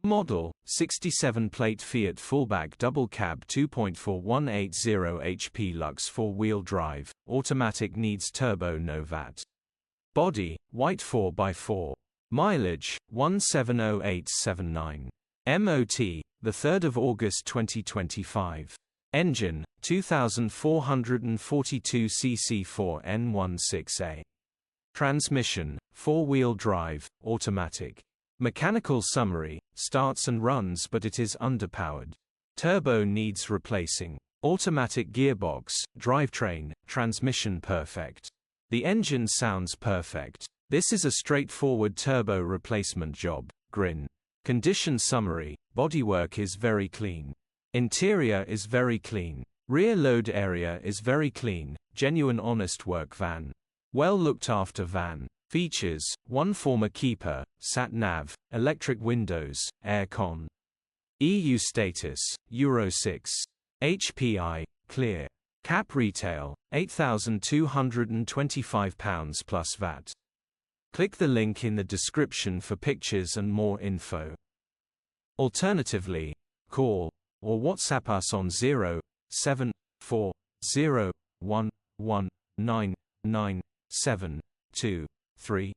Model, 67-plate Fiat Fullback double cab 2.4180 HP Lux 4-wheel drive, automatic needs turbo no VAT. Body, white 4x4. Mileage, 170879. MOT, the 3rd of August 2025. Engine, 2442 cc 4N16A. Transmission, 4-wheel drive, automatic. Mechanical summary, starts and runs but it is underpowered. Turbo needs replacing. Automatic gearbox, drivetrain, transmission perfect. The engine sounds perfect. This is a straightforward turbo replacement job, grin. Condition summary, bodywork is very clean. Interior is very clean. Rear load area is very clean, genuine honest work van. Well looked after van. Features, 1 former keeper, sat-nav, electric windows, air-con. EU status, Euro 6. HPI, clear. Cap retail, £8,225 plus VAT. Click the link in the description for pictures and more info. Alternatively, call or WhatsApp us on 07401199972. 3